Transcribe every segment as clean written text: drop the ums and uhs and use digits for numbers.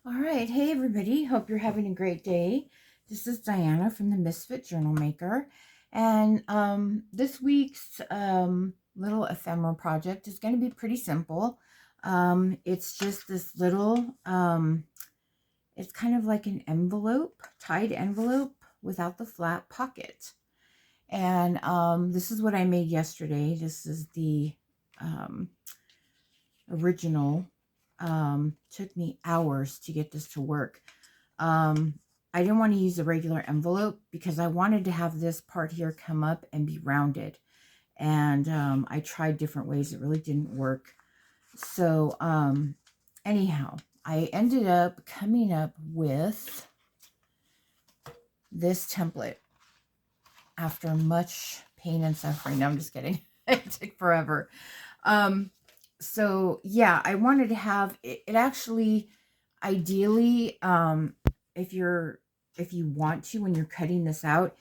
All right. Hey, everybody. Hope you're having a great day. This is Diana from the Misfit Journal Maker. And this week's little ephemera project is going to be pretty simple. It's just this little, it's kind of like an envelope, tied envelope without the flat pocket. And this is what I made yesterday. This is the um, original. Took me hours to get this to work. I didn't want to use a regular envelope because I wanted to have this part here come up and be rounded. And I tried different ways. It really didn't work. So anyhow, I ended up coming up with this template after much pain and suffering. No, I'm just kidding. It took forever. So yeah, I wanted to have it actually, ideally, if you want to, when you're cutting this out,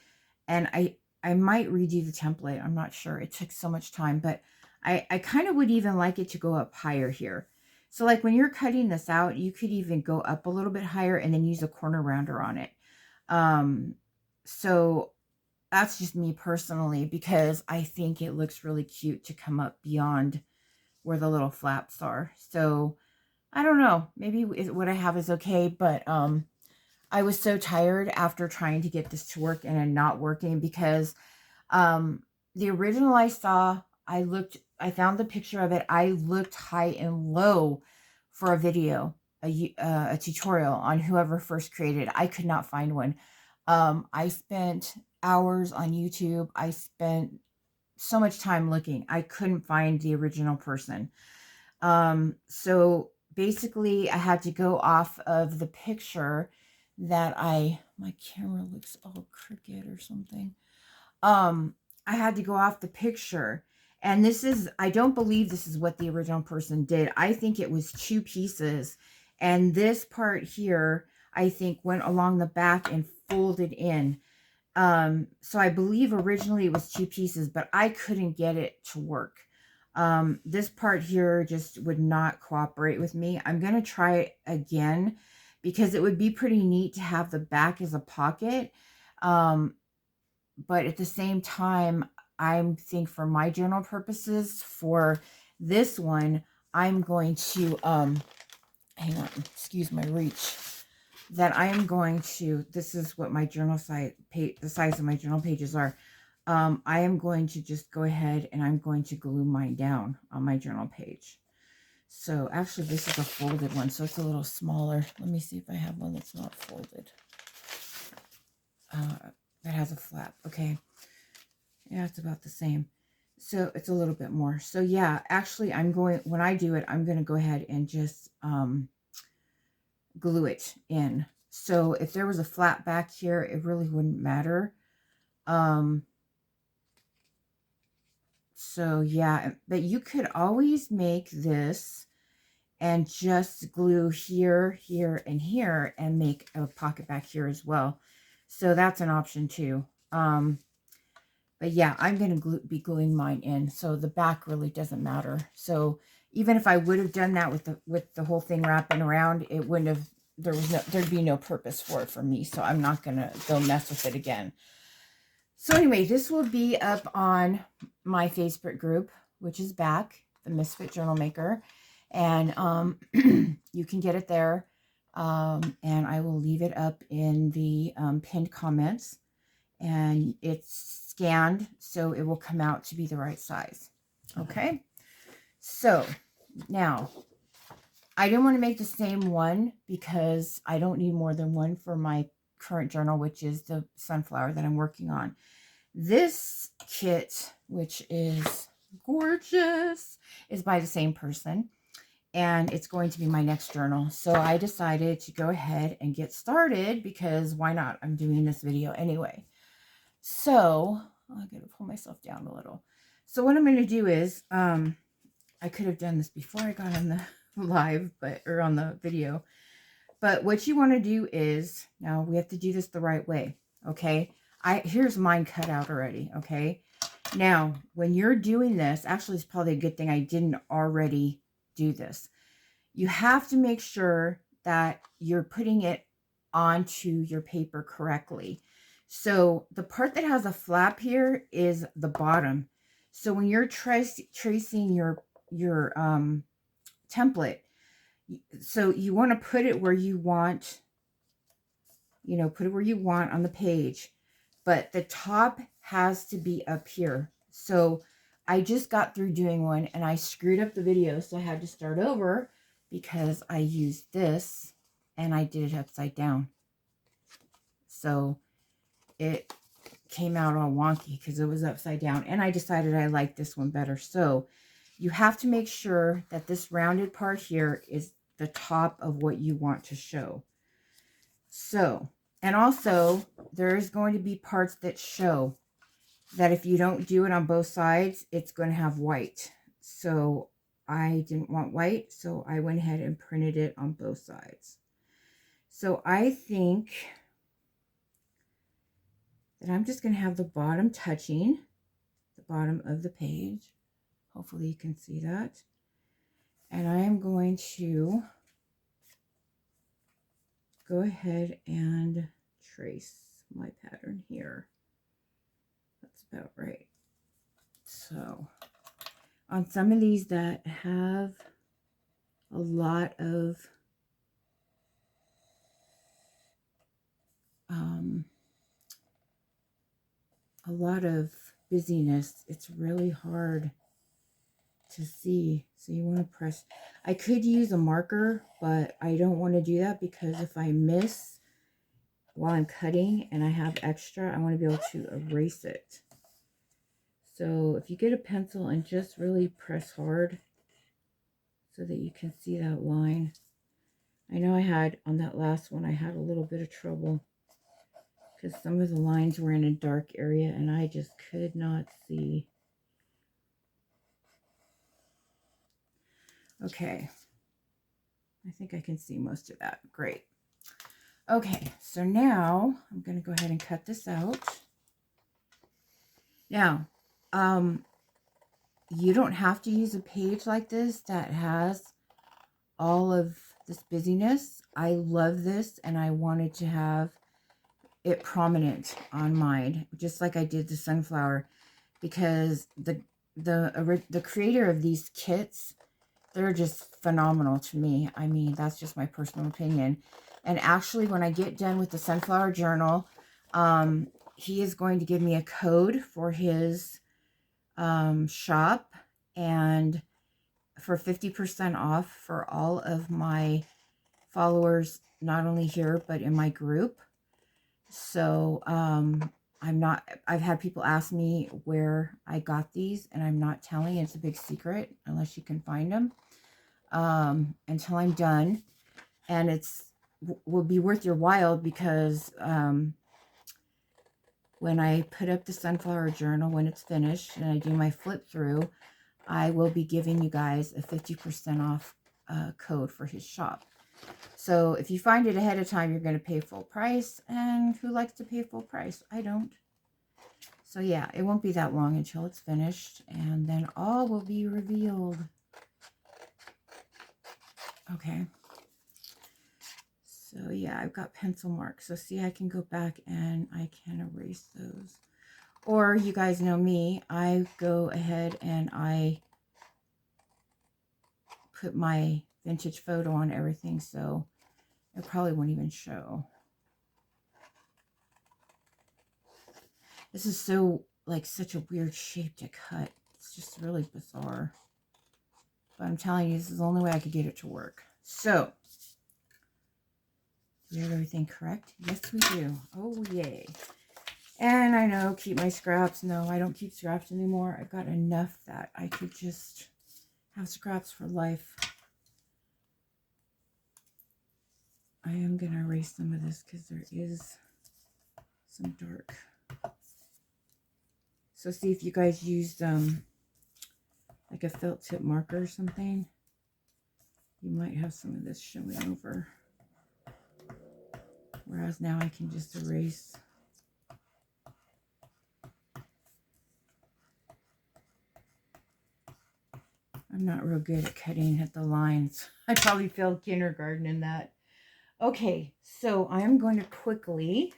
and I might redo the template. I'm not sure. It took so much time, but I kind of would even like it to go up higher here. So like when you're cutting this out, you could even go up a little bit higher and then use a corner rounder on it. So that's just me personally, because I think it looks really cute to come up beyond where the little flaps are. So I don't know, maybe what I have is okay, but I was so tired after trying to get this to work and it not working, because the original I saw, I found the picture of it. I looked high and low for a video, a tutorial on whoever first created it. I could not find one. I spent hours on YouTube. I spent so much time looking. I couldn't find the original person. So basically I had to go off of the picture that my camera looks all crooked or something. I had to go off the picture, and I don't believe this is what the original person did. I think it was two pieces, and this part here, I think, went along the back and folded in. So I believe originally it was two pieces, but I couldn't get it to work. This part here just would not cooperate with me. I'm going to try it again because it would be pretty neat to have the back as a pocket. But at the same time, I think for my journal purposes, for this one, I'm going to, hang on, excuse my reach, that I am going to, this is what my journal size, the size of my journal pages are. I am going to just go ahead and I'm going to glue mine down on my journal page. So actually this is a folded one, so it's a little smaller. Let me see if I have one that's not folded. That has a flap. Okay. Yeah, it's about the same. So it's a little bit more. So yeah, actually when I do it, I'm going to go ahead and just glue it in. So if there was a flat back here, it really wouldn't matter. So yeah, but you could always make this and just glue here, here, and here and make a pocket back here as well. So that's an option too. But yeah, I'm going to be gluing mine in. So the back really doesn't matter. So even if I would have done that with the whole thing wrapping around, it wouldn't have, there'd be no purpose for it for me. So I'm not going to go mess with it again. So anyway, this will be up on my Facebook group, which is back, the Misfit Journal Maker. And you can get it there. And I will leave it up in the pinned comments. And it's scanned, so it will come out to be the right size. Okay. So now I didn't want to make the same one because I don't need more than one for my current journal, which is the sunflower that I'm working on. This kit, which is gorgeous, is by the same person, and it's going to be my next journal. So I decided to go ahead and get started because why not? I'm doing this video anyway. So I gotta pull myself down a little. So what I'm going to do is, I could have done this before I got on the live, or on the video. But what you want to do is, now we have to do this the right way. Okay. Here's mine cut out already. Okay. Now, when you're doing this, actually it's probably a good thing I didn't already do this. You have to make sure that you're putting it onto your paper correctly. So the part that has a flap here is the bottom. So when you're tracing your template, so you want to put it where you want, put it where you want on the page, but the top has to be up here. So I just got through doing one and I screwed up the video, so I had to start over because I used this and I did it upside down. So it came out all wonky because it was upside down, and I decided I liked this one better. So you have to make sure that this rounded part here is the top of what you want to show. So, and also there's going to be parts that show that if you don't do it on both sides, it's going to have white. So I didn't want white, so I went ahead and printed it on both sides. So I think that I'm just going to have the bottom touching the bottom of the page. Hopefully you can see that. And I am going to go ahead and trace my pattern here. That's about right. So on some of these that have a lot of busyness, it's really hard to see. So you want to press. I could use a marker, but I don't want to do that because if I miss while I'm cutting and I have extra, I want to be able to erase it. So if you get a pencil and just really press hard so that you can see that line. I know I had on that last one, I had a little bit of trouble because some of the lines were in a dark area and I just could not see. Okay, I think I can see most of that. Great. Okay, so now I'm going to go ahead and cut this out. Now, you don't have to use a page like this that has all of this busyness. I love this and I wanted to have it prominent on mine, just like I did the sunflower, because the creator of these kits, they're just phenomenal to me. I mean, that's just my personal opinion. And actually, when I get done with the sunflower journal, he is going to give me a code for his shop, and for 50% off for all of my followers, not only here, but in my group. So I've had people ask me where I got these, and I'm not telling. It's a big secret unless you can find them until I'm done. And will be worth your while because when I put up the sunflower journal, when it's finished and I do my flip through, I will be giving you guys a 50% off code for his shop. So if you find it ahead of time, you're going to pay full price. And who likes to pay full price? I don't. So yeah, it won't be that long until it's finished. And then all will be revealed. Okay. So yeah, I've got pencil marks. So see, I can go back and I can erase those. Or you guys know me, I go ahead and I put my vintage photo on everything, so it probably won't even show. This is so, like, such a weird shape to cut. It's just really bizarre. But I'm telling you, this is the only way I could get it to work. So, do we have everything correct? Yes, we do. Oh, yay. And I know, keep my scraps. No, I don't keep scraps anymore. I've got enough that I could just have scraps for life. I am going to erase some of this because there is some dark. So see if you guys used like a felt tip marker or something. You might have some of this showing over. Whereas now I can just erase. I'm not real good at cutting at the lines. I probably failed kindergarten in that. Okay, so I'm going to quickly,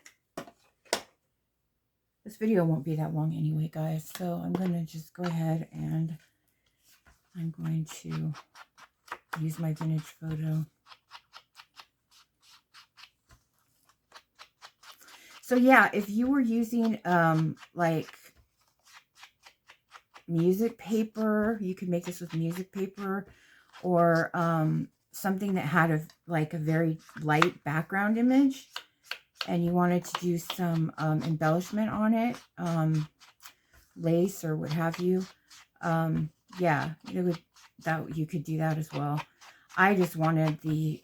this video won't be that long anyway, guys, so I'm going to just go ahead and I'm going to use my vintage photo. So yeah, if you were using like music paper, you could make this with music paper, or something that had a very light background image, and you wanted to do some embellishment on it, lace or what have you. Yeah, you could do that as well. I just wanted the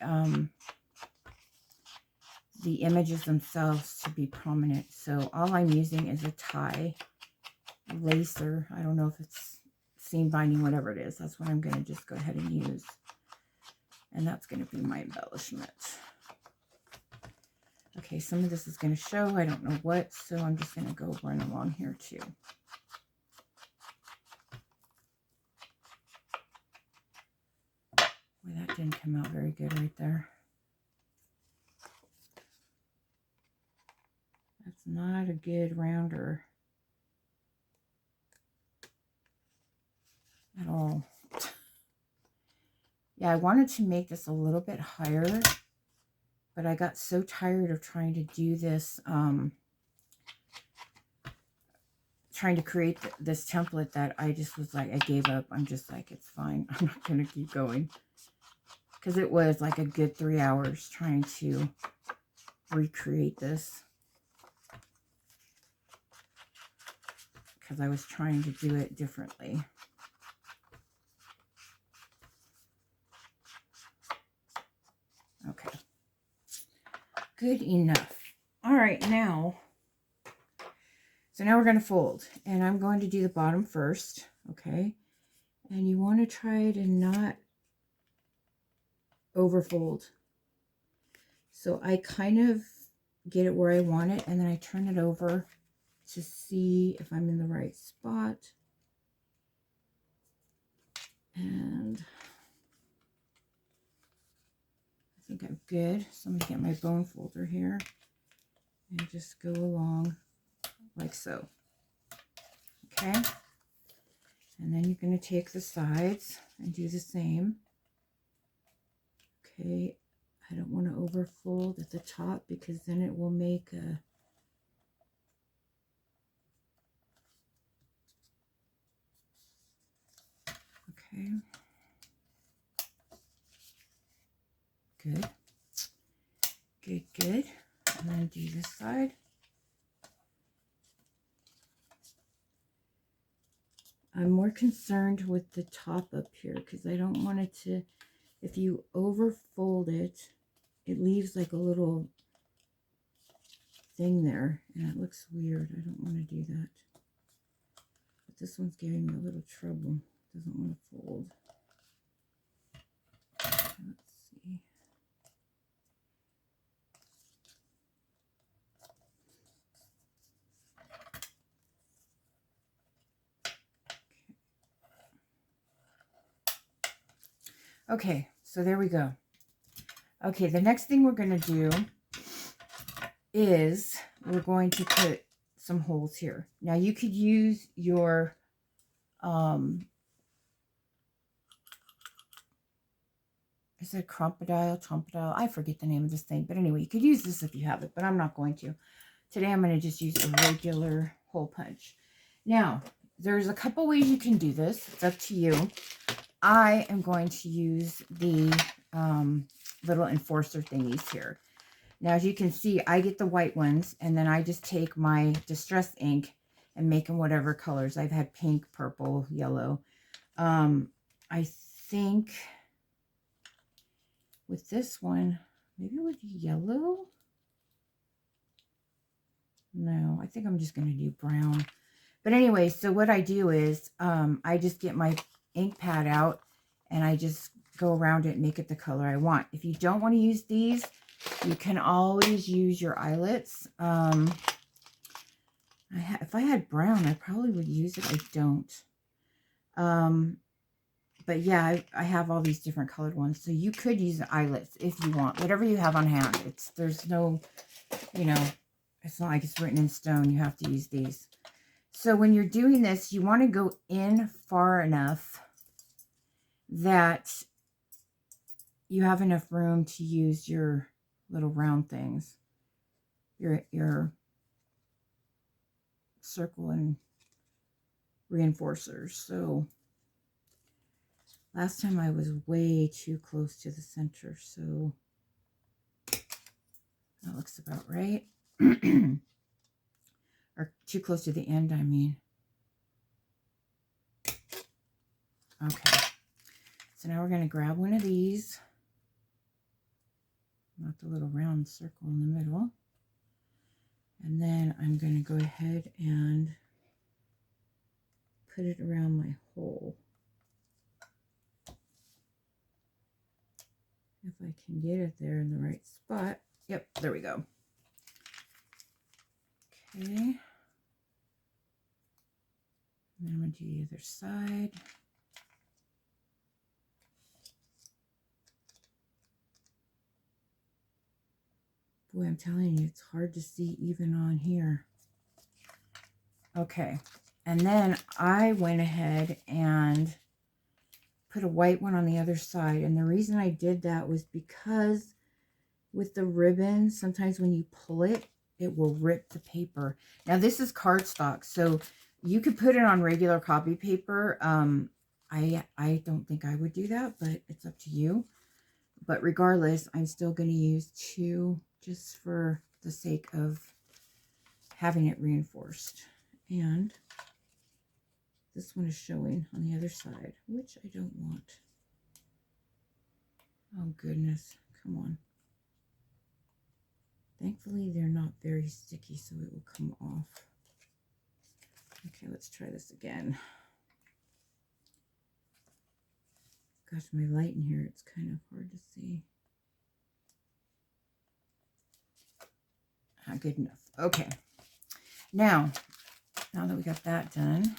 images themselves to be prominent, so all I'm using is a tie lacer. I don't know if it's seam binding, whatever it is. That's what I'm going to just go ahead and use, and that's going to be my embellishment. Okay, some of this is going to show, I don't know what, so I'm just going to go run along here too. Boy, that didn't come out very good right there. That's not a good rounder at all. Yeah, I wanted to make this a little bit higher, but I got so tired of trying to do this, trying to create this template, that I just was like, I gave up. I'm just like, it's fine. I'm not going to keep going. Because it was like a good 3 hours trying to recreate this. Because I was trying to do it differently. Okay. Good enough. All right, now, so now we're going to fold. And I'm going to do the bottom first, okay? And you want to try to not overfold. So I kind of get it where I want it, and then I turn it over to see if I'm in the right spot. And I think I'm good. So I'm going to get my bone folder here and just go along like so. Okay. And then you're going to take the sides and do the same. Okay. I don't want to overfold at the top because then it will make a okay. Good. Good, good. And then do this side. I'm more concerned with the top up here because I don't want it to, if you overfold it, it leaves like a little thing there and it looks weird. I don't want to do that. But this one's giving me a little trouble. It doesn't want to fold. Let's see. Okay, so there we go. Okay, the next thing we're going to do is we're going to put some holes here. Now you could use your is it Trompidile? I forget the name of this thing, but anyway, you could use this if you have it, but I'm not going to. Today I'm going to just use a regular hole punch. Now, there's a couple ways you can do this. It's up to you. I am going to use the little enforcer thingies here. Now, as you can see, I get the white ones, and then I just take my distress ink and make them whatever colors. I've had pink, purple, yellow. I think with this one, maybe with yellow? No, I think I'm just going to do brown. But anyway, so what I do is I just get my ink pad out and I just go around it and make it the color I want. If you don't want to use these, you can always use your eyelets. If I had brown, I probably would use it. I don't. But yeah, I have all these different colored ones. So you could use the eyelets if you want. Whatever you have on hand. There's no, you know, it's not like it's written in stone. You have to use these. So when you're doing this, you want to go in far enough that you have enough room to use your little round things. Your circle and reinforcers. So last time I was way too close to the center, so that looks about right. Or too close to the end, I mean. Okay. So now we're going to grab one of these. Not the little round circle in the middle. And then I'm going to go ahead and put it around my hole. If I can get it there in the right spot. Yep, there we go. Okay. And then I'm going to do the other side. Boy, I'm telling you, it's hard to see even on here. Okay. And then I went ahead and put a white one on the other side. And the reason I did that was because with the ribbon, sometimes when you pull it, it will rip the paper. Now this is cardstock, so you could put it on regular copy paper. I don't think I would do that, but it's up to you. But regardless, I'm still going to use 2 just for the sake of having it reinforced. And this one is showing on the other side, which I don't want. Oh goodness, come on. Thankfully, they're not very sticky, so it will come off. Okay, let's try this again. Gosh, my light in here, it's kind of hard to see. Not good enough. Okay. Now that we got that done,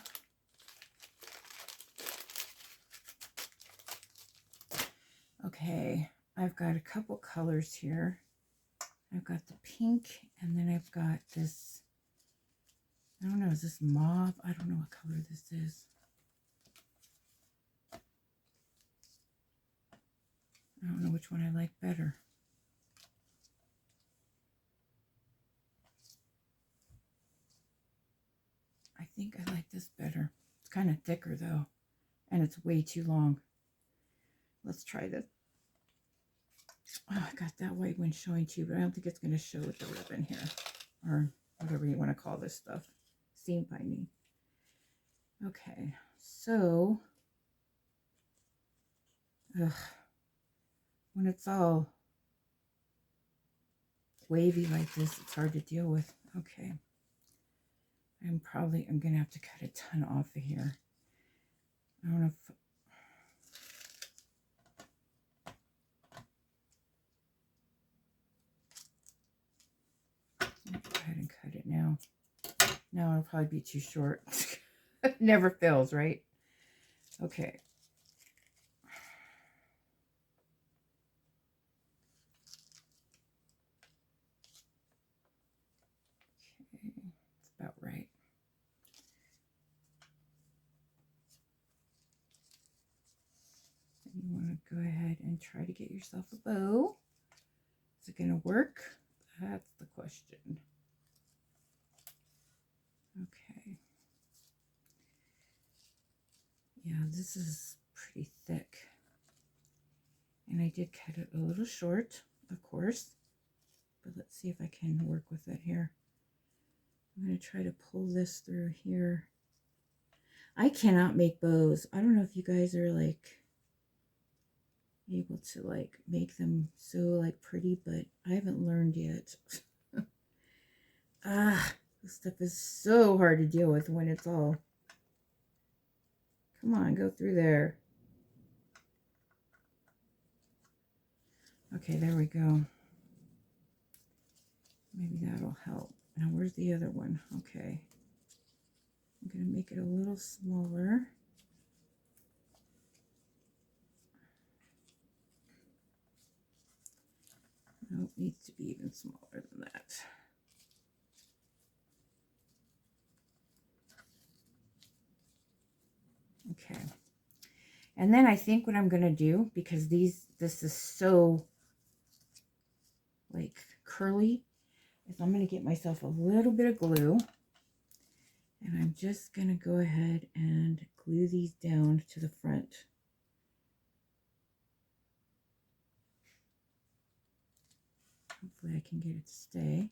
okay, I've got a couple colors here. I've got the pink, and then I've got this, I don't know, is this mauve? I don't know what color this is. I don't know which one I like better. I think I like this better. It's kind of thicker though, and it's way too long. Let's try this. Oh, I got that white one showing too, but I don't think it's going to show with the ribbon here, or whatever you want to call this stuff. Seam binding. Okay, so when it's all wavy like this, it's hard to deal with. Okay, I'm going to have to cut a ton off of here. I don't know if go ahead and cut it now. No, it'll probably be too short. It never fails, right? Okay. Okay, it's about right. And you want to go ahead and try to get yourself a bow. Is it going to work? That's the question. Okay. Yeah, this is pretty thick. And I did cut it a little short, of course. But let's see if I can work with it here. I'm going to try to pull this through here. I cannot make bows. I don't know if you guys are like able to like make them so like pretty, but I haven't learned yet. This stuff is so hard to deal with when it's all, come on, go through there. Okay, there we go. Maybe that'll help. Now where's the other one? Okay, I'm gonna make it a little smaller. needs to be even smaller than that. Okay. And then I think what I'm going to do, because this is so like curly, is I'm going to get myself a little bit of glue. And I'm just going to go ahead and glue these down to the front. Hopefully I can get it to stay.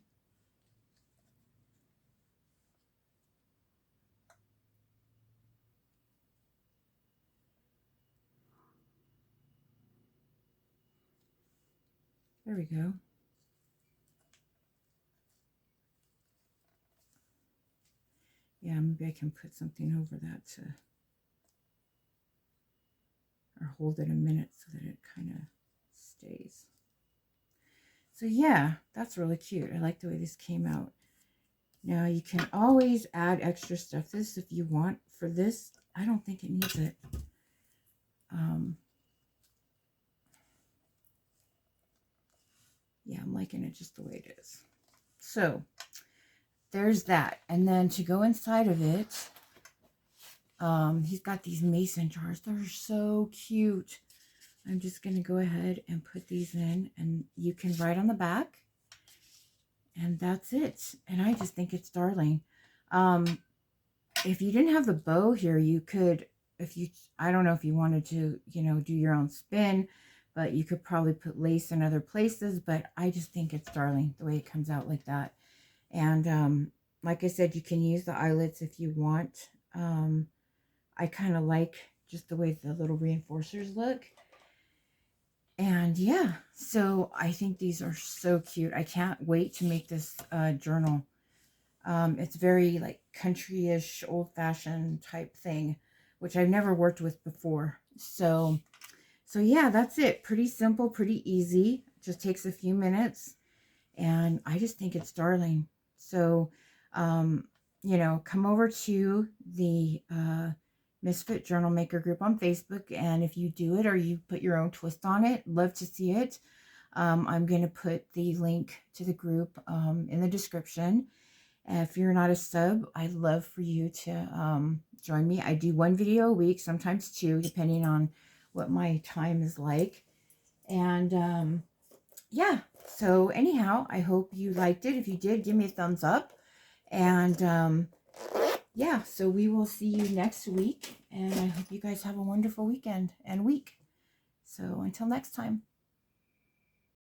There we go. Yeah, maybe I can put something over that to, or hold it a minute so that it kind of stays. So yeah, that's really cute. I like the way this came out. Now you can always add extra stuff this if you want. For this, I don't think it needs it. Yeah, I'm liking it just the way it is. So there's that. And then to go inside of it, he's got these mason jars. They're so cute. I'm just going to go ahead and put these in, and you can write on the back, and that's it. And I just think it's darling. If you didn't have the bow here, you could, I don't know if you wanted to, do your own spin, but you could probably put lace in other places, but I just think it's darling the way it comes out like that. And like I said, you can use the eyelets if you want. I kind of like just the way the little reinforcers look. And yeah, so I think these are so cute. I can't wait to make this journal. It's very like country-ish, old-fashioned type thing, which I've never worked with before. So yeah, that's it. Pretty simple, pretty easy. Just takes a few minutes, and I just think it's darling. So, come over to the Misfit Journal Maker group on Facebook, and if you do it or you put your own twist on it, love to see it. I'm going to put the link to the group in the description. If you're not a sub, I'd love for you to join me. I do 1 video a week, sometimes 2, depending on what my time is like. And yeah, so anyhow, I hope you liked it. If you did, give me a thumbs up. And yeah, so we will see you next week, and I hope you guys have a wonderful weekend and week. So until next time.